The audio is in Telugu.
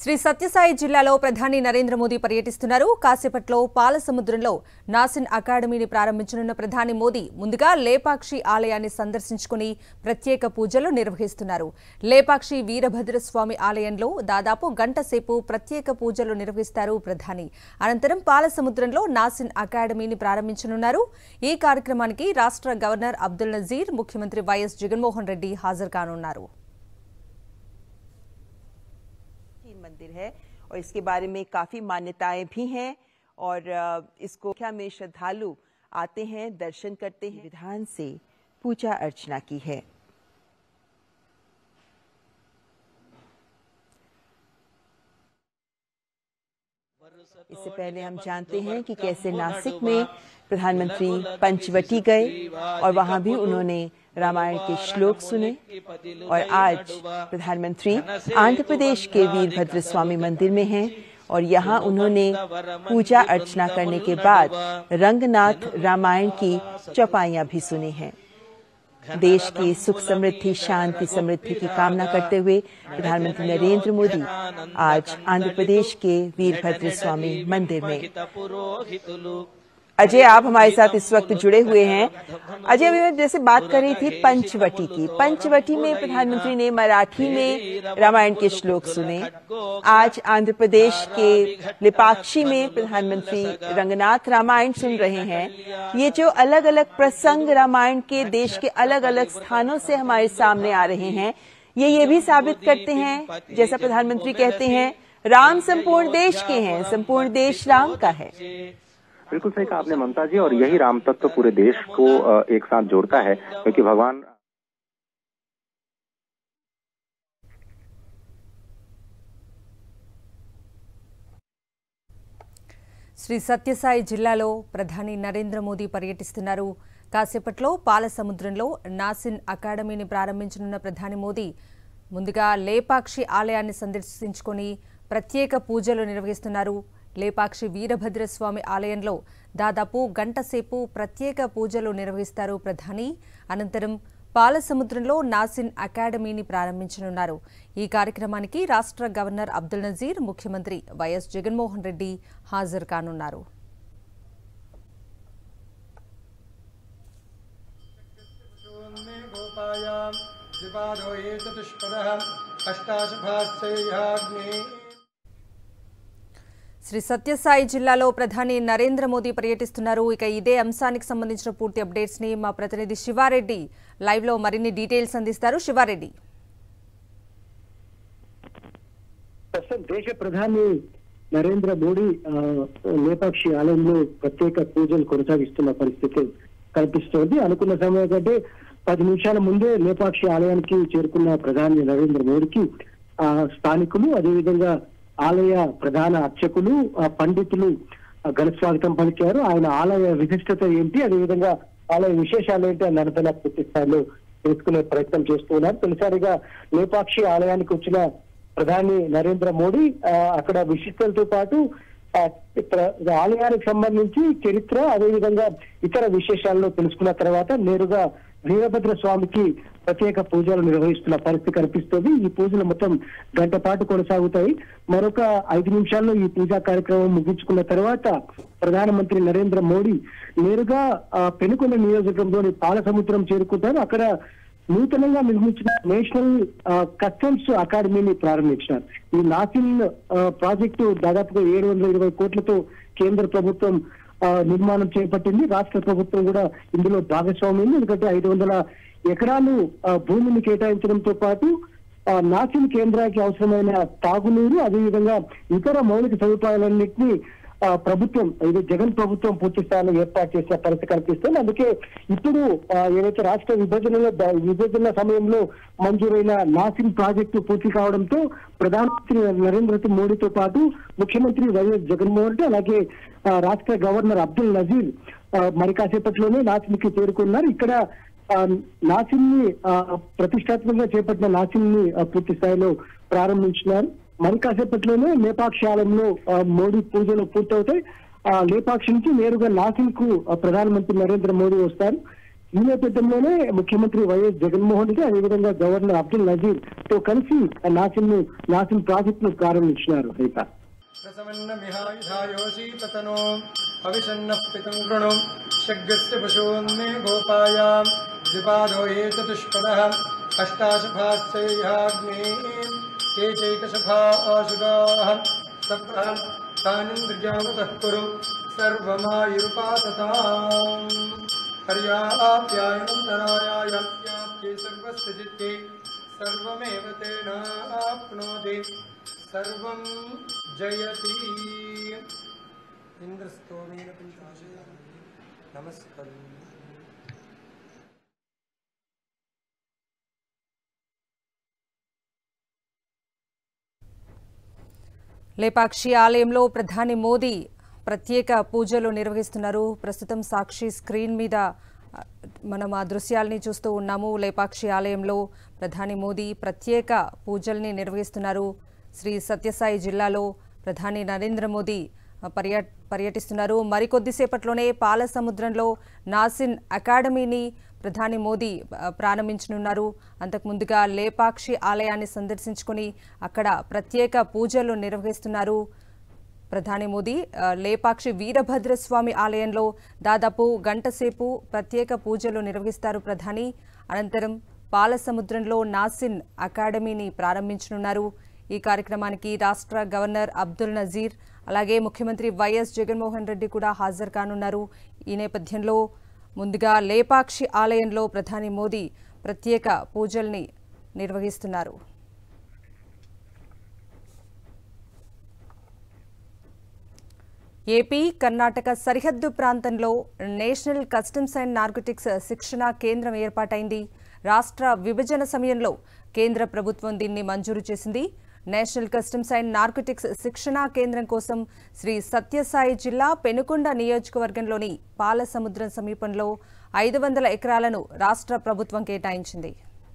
శ్రీ సత్యసాయి జిల్లాలో ప్రధాని నరేంద్ర మోదీ పర్యటిస్తున్నారు. కాసేపట్లో పాలసముద్రంలో నాసిన్ అకాడమీని ప్రారంభించనున్న ప్రధాని మోదీ ముందుగా లేపాక్షి ఆలయాన్ని సందర్శించుకుని ప్రత్యేక పూజలు నిర్వహిస్తున్నారు. లేపాక్షి వీరభద్రస్వామి ఆలయంలో దాదాపు గంట సేపు ప్రత్యేక పూజలు నిర్వహిస్తారు ప్రధాని. అనంతరం పాలసముద్రంలో నాసిన్ అకాడమీని ప్రారంభించనున్నారు. ఈ కార్యక్రమానికి రాష్ట్ర గవర్నర్ అబ్దుల్ నజీర్, ముఖ్యమంత్రి వైఎస్ జగన్మోహన్ రెడ్డి హాజరు కానున్నారు. मंदिर है और इसके बारे में काफी मान्यताएं भी हैं और इसको क्या में श्रद्धालु आते हैं, दर्शन करते हैं, विधान से पूजा अर्चना की है। इससे पहले हम जानते हैं कि कैसे नासिक में प्रधानमंत्री पंचवटी गए और वहां भी उन्होंने रामायण के श्लोक सुने और आज प्रधानमंत्री आंध्र प्रदेश के वीरभद्र स्वामी मंदिर में हैं और यहाँ उन्होंने पूजा अर्चना करने के बाद रंगनाथ रामायण की चौपाइयां भी सुनी हैं। देश की सुख समृद्धि, शांति समृद्धि की कामना करते हुए प्रधानमंत्री नरेंद्र मोदी आज आंध्र प्रदेश के वीरभद्र स्वामी मंदिर में। अजय, आप हमारे साथ इस वक्त जुड़े हुए हैं। अजय, अभी मैं जैसे बात कर रही थी पंचवटी की, पंचवटी में प्रधानमंत्री ने मराठी में रामायण के श्लोक सुने। आज आंध्र प्रदेश के लेपाक्षी में प्रधानमंत्री रंगनाथ रामायण सुन रहे हैं। ये जो अलग अलग प्रसंग रामायण के देश के अलग अलग स्थानों से हमारे सामने आ रहे हैं, ये भी साबित करते हैं, जैसा प्रधानमंत्री कहते हैं, राम संपूर्ण देश के हैं, संपूर्ण देश राम का है। बिल्कुल सही कहा आपने ममता जी, और यही राम तत्व पूरे देश को एक साथ जोड़ता है, क्योंकि भगवान శ్రీ సత్యసాయి జిల్లాలో ప్రధాని నరేంద్ర మోదీ పర్యటిస్తున్నారు. కాసేపట్లో పాలసముద్రంలో నాసిన్ అకాడమీని ప్రారంభించనున్న ప్రధాని మోదీ ముందుగా లేపాక్షి ఆలయాన్ని సందర్శించుకొని ప్రత్యేక పూజలు నిర్వహిస్తున్నారు. లేపాక్షి వీరభద్రస్వామి ఆలయంలో దాదాపు గంట సేపు ప్రత్యేక పూజలు నిర్వహిస్తారు ప్రధాని. అనంతరం పాలసముద్రంలో నాసిన్ అకాడమీని ప్రారంభించనున్నారు. ఈ కార్యక్రమానికి రాష్ట్ర గవర్నర్ అబ్దుల్ నజీర్, ముఖ్యమంత్రి వైఎస్ జగన్మోహన్ రెడ్డి హాజరు కానున్నారు. శ్రీ సత్యసాయి జిల్లాలో ప్రధాని నరేంద్ర మోదీ పర్యటిస్తున్నారు. ఇక ఇదే అంశానికి సంబంధించిన పూర్తి అప్డేట్స్ ని మా ప్రతినిధి శివారెడ్డి లైవ్ లో మరిన్ని డీటెయిల్స్ అందిస్తారు. శివారెడ్డి, దేశ ప్రధాని నరేంద్ర మోడీ లేపాక్షి ఆలయంలో ప్రత్యేక పూజలు కొనసాగిస్తున్న పరిస్థితి కనిపిస్తోంది. అనుకున్న సమయం కంటే 10 నిమిషాల ముందే లేపాక్షి ఆలయానికి చేరుకున్న ప్రధాని నరేంద్ర మోడీకి స్థానికులు, అదేవిధంగా ఆలయ ప్రధాన అర్చకులు, పండితులు ఘన స్వాగతం పలికారు. ఆయన ఆలయ విశిష్టత ఏంటి, అదేవిధంగా ఆలయ విశేషాలు ఏంటి అన్న దానిపైన పూర్తి స్థాయిలో తెలుసుకునే ప్రయత్నం చేస్తున్నారు. తొలిసారిగా లేపాక్షి ఆలయానికి వచ్చిన ప్రధాని నరేంద్ర మోడీ అక్కడ విశిష్టలతో పాటు ఆలయానికి సంబంధించి చరిత్ర, అదేవిధంగా ఇతర విశేషాలను తెలుసుకున్న తర్వాత నేరుగా వీరభద్ర స్వామికి ప్రత్యేక పూజలు నిర్వహిస్తున్న పరిస్థితి కనిపిస్తుంది. ఈ పూజలు మొత్తం గంట పాటు కొనసాగుతాయి. మరొక 5 నిమిషాల్లో ఈ పూజా కార్యక్రమం ముగించుకున్న తర్వాత ప్రధానమంత్రి నరేంద్ర మోడీ నేరుగా పెనుకొండ నియోజకవర్గంలోని పాలసముద్రం చేరుకుంటారు. అక్కడ నూతనంగా నిర్మించిన నేషనల్ కస్టమ్స్ అకాడమీని ప్రారంభించారు. ఈ నాసిన్ ప్రాజెక్టు దాదాపుగా 720 కోట్లతో కేంద్ర ప్రభుత్వం నిర్మాణం చేపట్టింది. రాష్ట్ర ప్రభుత్వం కూడా ఇందులో భాగస్వామ్యం. ఎందుకంటే 500 ఎకరాలు భూమిని కేటాయించడంతో పాటు నాసిన్ కేంద్రానికి అవసరమైన తాగునీరు, అదేవిధంగా ఇతర మౌలిక సదుపాయాలన్నింటినీ ప్రభుత్వం, ఇది జగన్ ప్రభుత్వం పూర్తి స్థాయిలో ఏర్పాటు చేసిన పరిస్థితి కనిపిస్తుంది. అందుకే ఇప్పుడు ఏదైతే రాష్ట్ర విభజన సమయంలో మంజూరైన నాసిన్ ప్రాజెక్టు పూర్తి కావడంతో ప్రధానమంత్రి నరేంద్ర మోడీతో పాటు ముఖ్యమంత్రి వైఎస్ జగన్మోహన్ రెడ్డి, అలాగే రాష్ట్ర గవర్నర్ అబ్దుల్ నజీర్ మరి కాసేపట్లోనే నాసిన్కి చేరుకున్నారు. ఇక్కడ నాసిన్ ని ప్రతిష్టాత్మకంగా చేపట్టిన నాసిన్ ని పూర్తి స్థాయిలో ప్రారంభించినారు. మరి కాసేపట్లోనే లేపాక్షి ఆలయంలో మోడీ పూజలు పూర్తవుతాయి. లేపాక్షి నుంచి నేరుగా నాసిన్ కు ప్రధానమంత్రి నరేంద్ర మోడీ వస్తారు. ఈ నేపథ్యంలోనే ముఖ్యమంత్రి వైఎస్ జగన్మోహన్ రెడ్డి అదేవిధంగా గవర్నర్ అబ్దుల్ నజీర్ తో కలిసి నాసిన్ ప్రాజెక్ట్ ను ప్రారంభించినారు. हर्याप्यायन्तरायास्याप्ये सर्वस्य चित्ते सर्वमेव तेनाप्नोति सर्वं जयति इन्द्रस्तोमेन पंचाशया नमस्कार. లేపాక్షి ఆలయంలో ప్రధాని మోదీ ప్రత్యేక పూజలు నిర్వహిస్తున్నారు. ప్రస్తుతం సాక్షి స్క్రీన్ మీద మనం ఆ దృశ్యాలని చూస్తూ ఉన్నాము. లేపాక్షి ఆలయంలో ప్రధాని మోదీ ప్రత్యేక పూజల్ని నిర్వహిస్తున్నారు. శ్రీ సత్యసాయి జిల్లాలో ప్రధాని నరేంద్ర మోదీ పర్యటిస్తున్నారు. మరికొద్దిసేపట్లోనే పాలసముద్రంలో నాసిన్ అకాడమీని ప్రధాని మోదీ ప్రారంభించనున్నారు. అంతకుముందుగా లేపాక్షి ఆలయాన్ని సందర్శించుకుని అక్కడ ప్రత్యేక పూజలు నిర్వహిస్తున్నారు. ప్రధాని మోదీ లేపాక్షి వీరభద్రస్వామి ఆలయంలో దాదాపు గంట సేపు ప్రత్యేక పూజలు నిర్వహిస్తారు ప్రధాని. అనంతరం పాలసముద్రంలో నాసిన్ అకాడమీని ప్రారంభించనున్నారు. ఈ కార్యక్రమానికి రాష్ట్ర గవర్నర్ అబ్దుల్ నజీర్ అలాగే ముఖ్యమంత్రి వైఎస్ జగన్మోహన్ రెడ్డి కూడా హాజరు కానున్నారు. ఈ నేపథ్యంలో ముందుగా లేపాక్షి ఆలయంలో ప్రధాని మోదీ ప్రత్యేక పూజల్ని నిర్వహిస్తున్నారు. ఏపీ కర్ణాటక సరిహద్దు ప్రాంతంలో నేషనల్ కస్టమ్స్ అండ్ నార్కోటిక్స్ శిక్షణా కేంద్రం ఏర్పాటైంది. రాష్ట్ర విభజన సమయంలో కేంద్ర ప్రభుత్వం దీన్ని మంజూరు చేసింది. నేషనల్ కస్టమ్స్ అండ్ నార్కోటిక్స్ శిక్షణా కేంద్రం కోసం శ్రీ సత్యసాయి జిల్లా పెనుకొండ నియోజకవర్గంలోని పాలసముద్రం సమీపంలో 500 ఎకరాలను రాష్ట్ర ప్రభుత్వం కేటాయించింది.